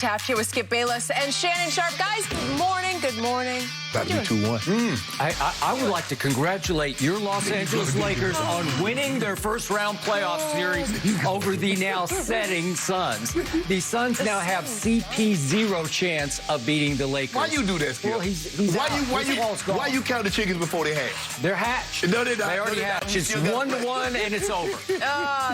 Taft here with Skip Bayless and Shannon Sharp. Guys, good morning. Good morning. About to be 2-1. I would like to congratulate your Los Angeles Lakers on winning their first-round playoff series over the now setting Suns. The Suns now have CP0 chance of beating the Lakers. Why you do that, Skip? Well, he's why you count the chickens before they hatch? They're hatched. No, they're not. They already hatched. It's 1-1 and it's over.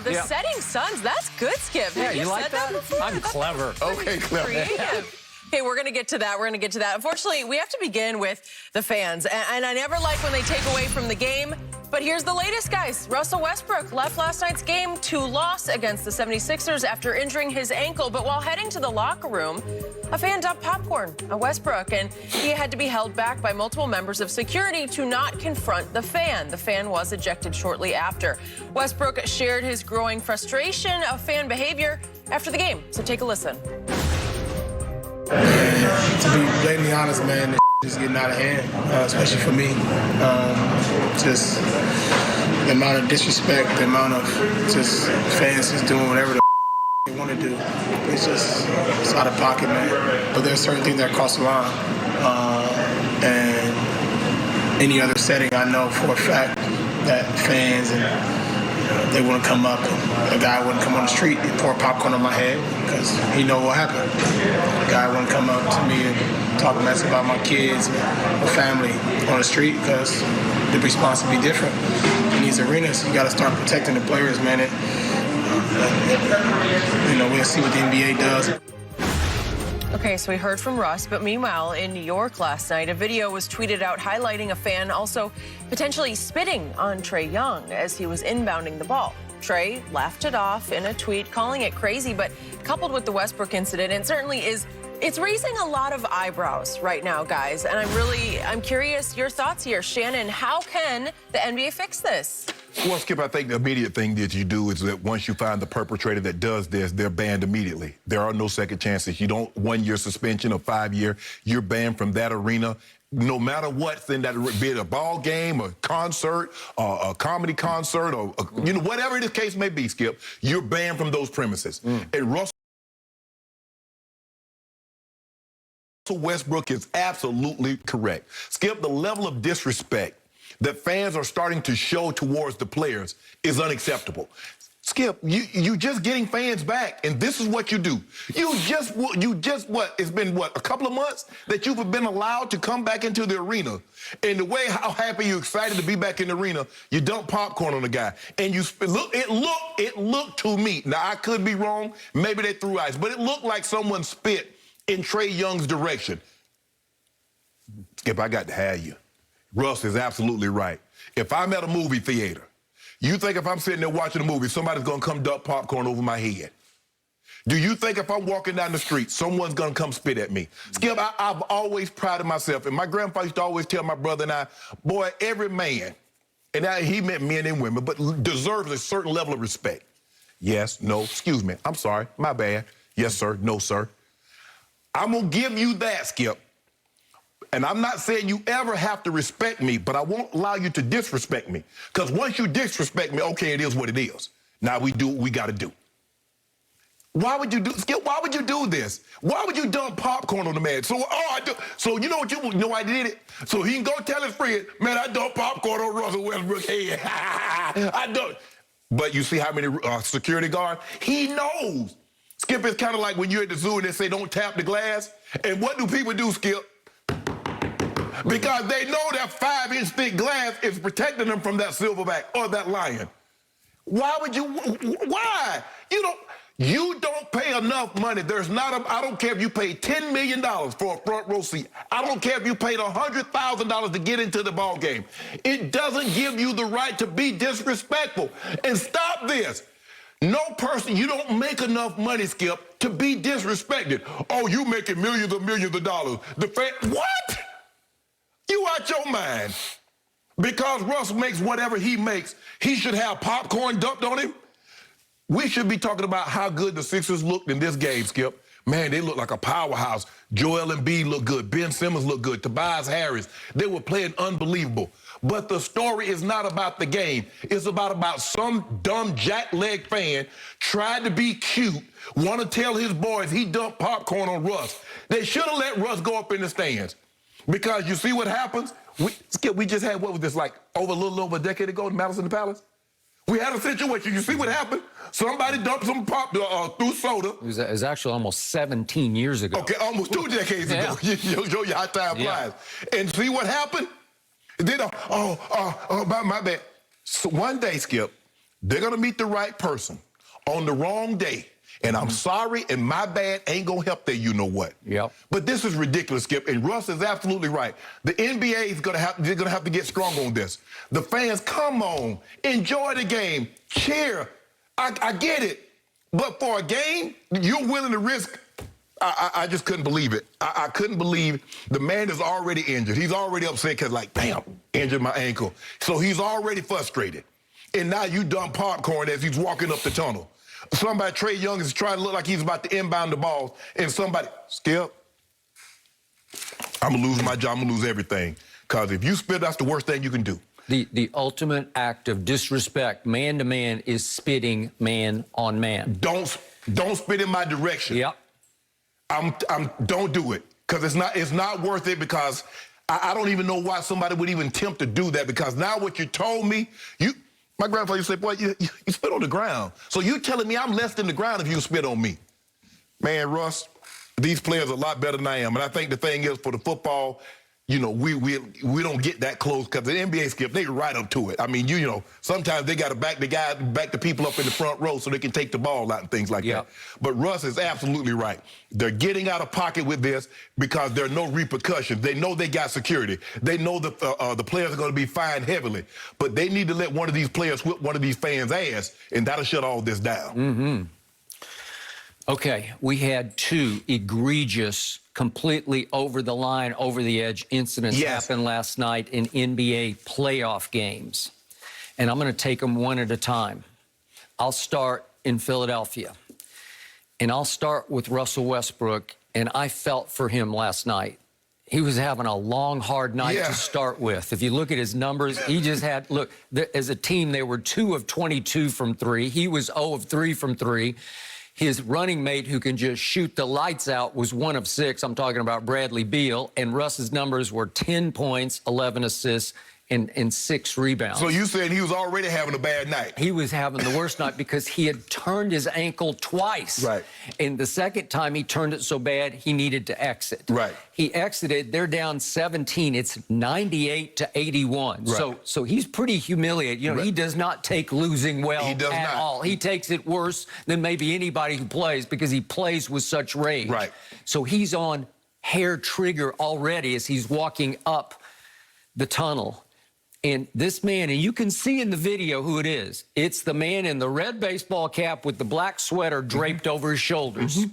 The setting Suns. That's good, Skip. Yeah, Have you like said that before? I'm clever. Okay, clever. Creative. Okay, we're going to get to that. We're going to get to that. Unfortunately, we have to begin with the fans. And I never like when they take away from the game. But here's the latest, guys. Russell Westbrook left last night's game to loss against the 76ers after injuring his ankle. But while heading to the locker room, a fan dumped popcorn at Westbrook, and he had to be held back by multiple members of security to not confront the fan. The fan was ejected shortly after. Westbrook shared his growing frustration of fan behavior after the game. So take a listen. To be blatantly honest, man, this is getting out of hand, especially for me. Just the amount of disrespect, the amount of just fans just doing whatever they want to do. It's out of pocket, man. But there's certain things that cross the line. And any other setting, I know for a fact that fans and they wouldn't come up. A guy wouldn't come on the street and pour popcorn on my head because he know what happened. A guy wouldn't come up to me and talk mess about my kids or family on the street because the response would be different. In these arenas, you got to start protecting the players, man. We'll see what the NBA does. Okay, so we heard from Russ, but meanwhile, in New York last night, a video was tweeted out highlighting a fan also potentially spitting on Trae Young as he was inbounding the ball. Trae laughed it off in a tweet, calling it crazy, but coupled with the Westbrook incident, it certainly it's raising a lot of eyebrows right now, guys. And I'm curious your thoughts here. Shannon, how can the NBA fix this? Well, Skip, I think the immediate thing that you do is that once you find the perpetrator that does this, they're banned immediately. There are no second chances. You don't 1-year suspension or 5-year. You're banned from that arena. No matter what, then that be it a ball game, a concert, a comedy concert, or whatever the case may be, Skip, you're banned from those premises. And Russell Westbrook is absolutely correct. Skip, the level of disrespect that fans are starting to show towards the players is unacceptable. Skip, you just getting fans back, and this is what you do. You just what? It's been what, a couple of months that you've been allowed to come back into the arena, and the way how happy you're excited to be back in the arena, you dump popcorn on the guy, and it looked to me. Now I could be wrong, maybe they threw ice, but it looked like someone spit in Trae Young's direction. Skip, I got to have you. Russ is absolutely right. If I'm at a movie theater, you think if I'm sitting there watching a movie, somebody's going to come dump popcorn over my head? Do you think if I'm walking down the street, someone's going to come spit at me? Skip, I've always prided myself, and my grandfather used to always tell my brother and I, boy, every man, and he meant men and women, but deserves a certain level of respect. Yes, no, excuse me, I'm sorry, my bad. Yes, sir, no, sir. I'm going to give you that, Skip. And I'm not saying you ever have to respect me, but I won't allow you to disrespect me. Because once you disrespect me, okay, it is what it is. Now we do what we got to do. Why would you do, Skip, why would you do this? Why would you dump popcorn on the man? So, so you know what I did it? So he can go tell his friend, man, I dumped popcorn on Russell Westbrook's head. I don't. But you see how many security guards? He knows. Skip, it's kind of like when you're at the zoo and they say don't tap the glass. And what do people do, Skip? Because they know that 5-inch thick glass is protecting them from that silverback or that lion. Why would you? Why? You don't pay enough money. I don't care if you paid $10 million for a front row seat. I don't care if you paid $100,000 to get into the ball game. It doesn't give you the right to be disrespectful. And stop this. No person, you don't make enough money, Skip, to be disrespected. Oh, you making millions of dollars. What? You out your mind. Because Russ makes whatever he makes, he should have popcorn dumped on him. We should be talking about how good the Sixers looked in this game, Skip. Man, they look like a powerhouse. Joel Embiid looked good. Ben Simmons looked good. Tobias Harris. They were playing unbelievable. But the story is not about the game. It's about some dumb jackleg fan trying to be cute, want to tell his boys he dumped popcorn on Russ. They should have let Russ go up in the stands. Because you see what happens? We just had, what was this, like a little over a decade ago in Madison Palace? We had a situation. You see what happened? Somebody dumped some pop through soda. It was actually almost 17 years ago. Okay, almost 2 decades ago. You show you how time flies. And see what happened? Then, my bad. So one day, Skip, they're going to meet the right person on the wrong day. And I'm sorry, and my bad ain't going to help that you-know-what. Yep. But this is ridiculous, Skip, and Russ is absolutely right. The NBA is going to have to get strong on this. The fans, come on, enjoy the game, cheer. I get it. But for a game, you're willing to risk. I just couldn't believe it. I couldn't believe the man is already injured. He's already upset because, like, damn, injured my ankle. So he's already frustrated. And now you dump popcorn as he's walking up the tunnel. Somebody, Trae Young, is trying to look like he's about to inbound the ball, and somebody, Skip, I'm going to lose my job, I'm going to lose everything. Because if you spit, that's the worst thing you can do. The ultimate act of disrespect, man to man, is spitting man on man. Don't spit in my direction. Yep. Don't do it. Because it's not worth it, because I don't even know why somebody would even attempt to do that, because now what you told me, my grandfather used to say, boy, you spit on the ground. So you telling me I'm less than the ground if you spit on me. Man, Russ, these players are a lot better than I am. And I think the thing is, for the football, you know, we don't get that close, because the NBA, Skip, they right up to it. I mean, you know, sometimes they got to back the people up in the front row so they can take the ball out and things like that. But Russ is absolutely right. They're getting out of pocket with this because there are no repercussions. They know they got security. They know that the players are going to be fined heavily. But they need to let one of these players whip one of these fans' ass, and that'll shut all this down. Mm-hmm. Okay, we had 2 egregious, completely over the line, over the edge incidents happen last night in NBA playoff games. And I'm going to take them one at a time. I'll start in Philadelphia. And I'll start with Russell Westbrook. And I felt for him last night. He was having a long, hard night to start with. If you look at his numbers, he just had, look, as a team, they were 2 of 22 from 3. He was 0 of 3 from 3. His running mate, who can just shoot the lights out, was 1 of 6. I'm talking about Bradley Beal. And Russ's numbers were 10 points, 11 assists, and 6 rebounds. So you said he was already having a bad night. He was having the worst night because he had turned his ankle twice. Right. And the second time he turned it so bad, he needed to exit. Right. He exited. They're down 17. It's 98-81. Right. So he's pretty humiliated. You know, he does not take losing well at all. He takes it worse than maybe anybody who plays, because he plays with such rage. Right. So he's on hair trigger already as he's walking up the tunnel. And this man, and you can see in the video who it is. It's the man in the red baseball cap with the black sweater draped over his shoulders.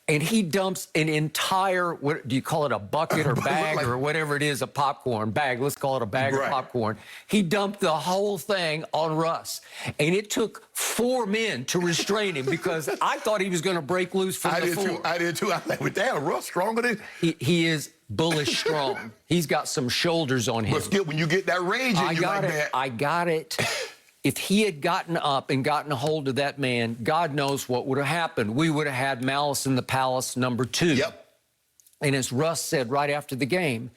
And he dumps an entire, what do you call it, a bucket or bag or whatever it is, a popcorn bag. Let's call it a bag of popcorn. He dumped the whole thing on Russ. And it took 4 men to restrain him, because I thought he was going to break loose from the floor. I did too. I was like, well, damn, Russ stronger than... He is bullish strong. He's got some shoulders on him. But Skip, when you get that rage in you like that... I got it. If he had gotten up and gotten a hold of that man, God knows what would have happened. We would have had Malice in the Palace #2. Yep. And as Russ said right after the game,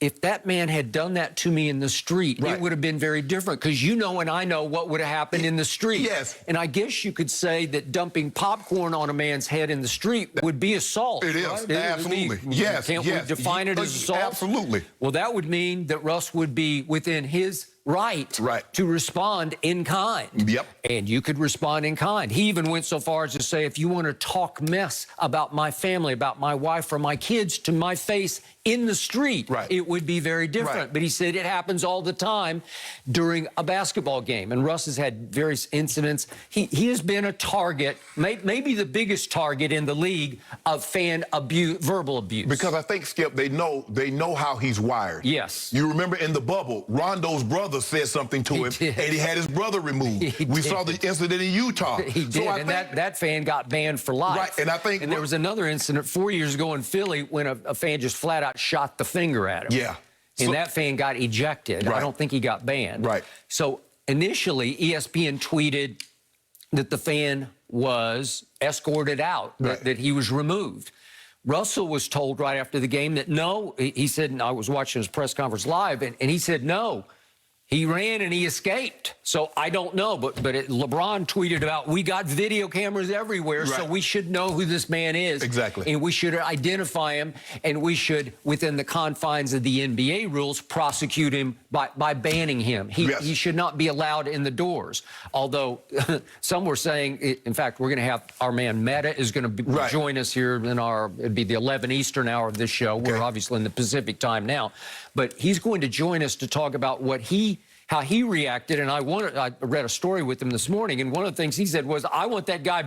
if that man had done that to me in the street, it would have been very different, because you know and I know what would have happened in the street. Yes. And I guess you could say that dumping popcorn on a man's head in the street would be assault. It is, right? absolutely. Can't we define it as assault? Absolutely. Well, that would mean that Russ would be within his right to respond in kind. Yep. And you could respond in kind. He even went so far as to say, if you want to talk mess about my family, about my wife or my kids to my face in the street, it would be very different. But he said it happens all the time during a basketball game. And Russ has had various incidents. He has been a target, maybe the biggest target in the league, of fan abuse, verbal abuse. Because I think, Skip, they know how he's wired. Yes. You remember in the bubble, Rondo's brothers brother said something to him, did. and he had his brother removed. We saw the incident in Utah. He did, and that fan got banned for life. Right, and I think... And there was another incident 4 years ago in Philly when a fan just flat out shot the finger at him. Yeah. And that fan got ejected. Right. I don't think he got banned. Right. So initially, ESPN tweeted that the fan was escorted out, that he was removed. Russell was told right after the game that no, he said, and I was watching his press conference live, and he said no. He ran and he escaped. So I don't know, but LeBron tweeted about, we got video cameras everywhere, so we should know who this man is. Exactly. And we should identify him, and we should, within the confines of the NBA rules, prosecute him by banning him. He should not be allowed in the doors. Although some were saying, in fact, we're going to have our man Meta is going to join us here in it'd be the 11 Eastern hour of this show. We're obviously in the Pacific time now. But he's going to join us to talk about how he reacted. And I read a story with him this morning, and one of the things he said was, I want that guy